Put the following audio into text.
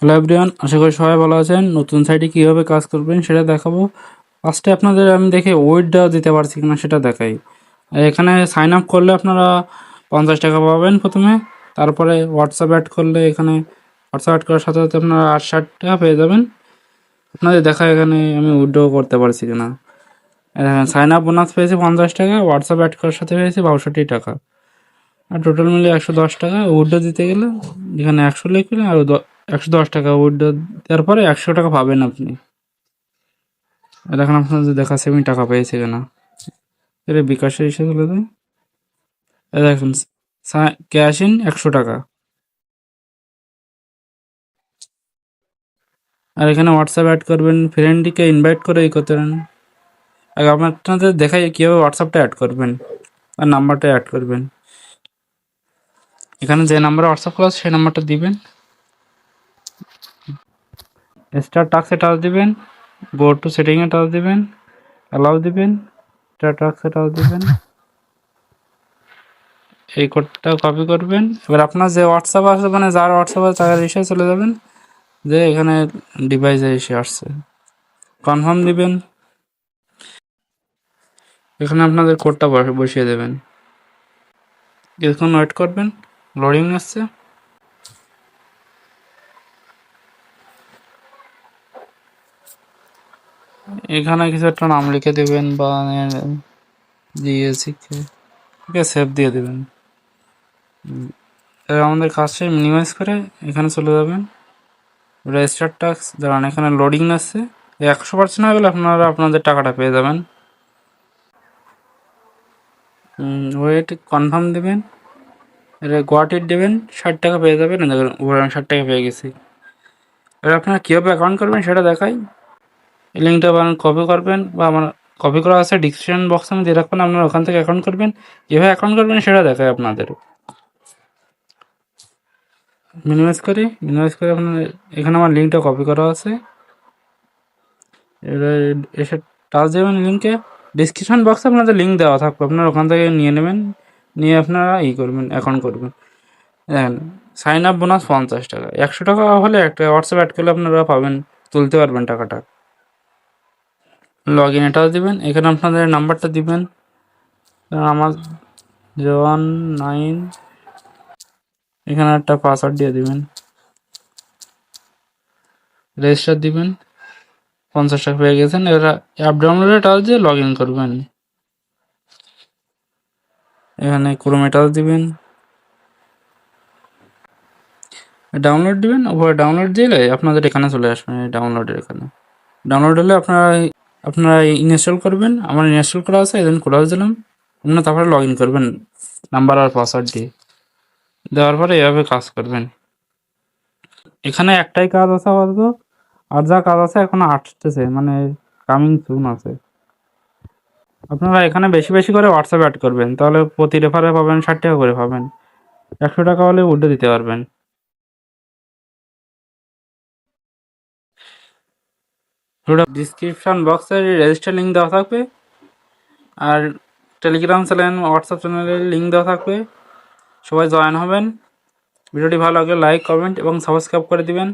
Hello everyone, আশা করি সবাই ভালো আছেন। নতুন সাইটে কীভাবে কাজ করবেন সেটা দেখাবো। ফার্স্টে আপনাদের আমি দেখে ওয়েটটা দিতে পারছি কিনা সেটা দেখাই। আর এখানে সাইন আপ করলে আপনারা 50 টাকা পাবেন প্রথমে। তারপরে হোয়াটসঅ্যাপ অ্যাড করলে এখানে হোয়াটসঅ্যাপ অ্যাড করার সাথে সাথে আপনারা 60 টাকা পেয়ে যাবেন। আপনাদের দেখা এখানে আমি উইথড্র করতে পারছি কিনা। সাইন আপ বোনাস পেয়েছি 50 টাকা, হোয়াটসঅ্যাপ অ্যাড করার সাথে পেয়েছি 62 টাকা, আর টোটাল মিলে 110 টাকা। উইথড্র দিতে গেলে এখানে 100 লিখলে আর 110 টাকা উইথড্র দেওয়ার পরে 100 টাকা পাবেন আপনি। আর এখন আপনাদের দেখাচ্ছে আমি টাকা পেয়েছি কিনা। এটা বিকাশের হিসেবে চলে যায়। দেখুন ক্যাশ ইন 100 টাকা। আর এখানে হোয়াটসঅ্যাপ অ্যাড করবেন, ফ্রেন্ডকে ইনভাইট করে করতে পারেন। আগে আপনাদের দেখাই কীভাবে হোয়াটসঅ্যাপটা অ্যাড করবেন আর নাম্বারটা অ্যাড করবেন। এখানে যে নাম্বারে হোয়াটসঅ্যাপ করা আছে সেই নাম্বারটা দিবেন, স্টার টাক্সে টাচ দিবেন, গো টু সেটিংয়ে টাচ দিবেন, অ্যালাউ দিবেন, স্টার টাক্সে টাচ দিবেন। এই কোডটা কপি করবেন। এবার আপনার যে হোয়াটসঅ্যাপ আছে, মানে যার হোয়াটসঅ্যাপ আছে তার এসে চলে যাবেন, যে এখানে ডিভাইসে এসে আসছে কনফার্ম দিবেন। এখানে আপনাদের কোডটা বসিয়ে দেবেন। কিছুক্ষণ ওয়েট করবেন, লোডিং আসছে। এখানে কিছু একটা নাম লিখে দেবেন বা দিয়েছি, ঠিক আছে, সেভ দিয়ে দেবেন। আমাদের কাজটা মিনিমাইজ করে এখানে চলে যাবেন, রেজিস্টার টাস্ক দাঁড়ান। এখানে লোডিং আসছে, 100% হয়ে গেলে আপনারা আপনাদের টাকাটা পেয়ে যাবেন। ওয়েট কনফার্ম দেবেন, এটা গোয়াটির দেবেন, 60 টাকা পেয়ে যাবেন। দেখুন ওভার আমি 60 টাকা পেয়ে গেছি। এবার আপনারা কীভাবে অ্যাকাউন্ট করবেন সেটা দেখাই। এই লিঙ্কটা কপি করবেন, বা আমার কপি করা আছে ডিসক্রিপশন বক্সে আমি দিয়ে রাখবেন, আপনারা ওখান থেকে অ্যাকাউন্ট করবেন। কীভাবে অ্যাকাউন্ট করবেন সেটা দেখাই আপনাদের। মিনিমাইজ করে আপনার এখানে আমার লিঙ্কটা কপি করা আছে, এবার এসে টাচ দেবেন লিঙ্কে। ডিসক্রিপশন বক্সে আপনাদের লিঙ্ক দেওয়া থাকবে, আপনারা ওখান থেকে নিয়ে নেবেন, নিয়ে আপনারা করবেন, অ্যাকাউন্ট করবেন। দেখেন সাইন আপ বোনাস 50 টাকা, 100 টাকা হলে একটা হোয়াটসঅ্যাপ অ্যাড করলে আপনারা পাবেন, তুলতে পারবেন টাকাটা। লগ ইন এটাও দেবেন, এখানে আপনাদের নাম্বারটা দিবেন, আমার 09, এখানে একটা পাসওয়ার্ড দিয়ে দিবেন, রেজিস্টার দিবেন। 50 টাকা পেয়ে গেছেন। এবার অ্যাপ ডাউনলোডে টাচ দিয়ে লগ ইন করবেন। এখানে ক্রোমে টাচ দিবেন, ডাউনলোড দিবেন। ওপরে ডাউনলোড দিলে আপনাদের এখানে চলে আসবেন, ডাউনলোডের এখানে। ডাউনলোড হলে আপনারা ইনস্টল করবেন। আমার ইনস্টল করা আছে, এই জন্য ক্লোজ দিলাম। আপনারা তারপরে লগ ইন করবেন নাম্বার আর পাসওয়ার্ড দিয়ে। দেওয়ার পরে এভাবে কাজ করবেন। এখানে একটাই কাজ আছে আপাতত, আর যা কাজ আছে এখনো আসতেছে, মানে কামিং সুন আছে। আপনারা এখানে বেশি বেশি করে হোয়াটসঅ্যাপ অ্যাড করবেন, তাহলে প্রতি রেফারে পাবেন 60 টাকা করে পাবেন। 100 টাকা হলে উঠে দিতে পারবেন। পুরো ডিসক্রিপশন বক্সে রেজিস্টার লিঙ্ক দেওয়া থাকবে, আর টেলিগ্রাম চ্যানেল, হোয়াটসঅ্যাপ চ্যানেলের লিঙ্ক দেওয়া থাকবে। সবাই জয়েন হবেন। ভিডিওটি ভালো লাগলে লাইক, কমেন্ট এবং সাবস্ক্রাইব করে দিবেন।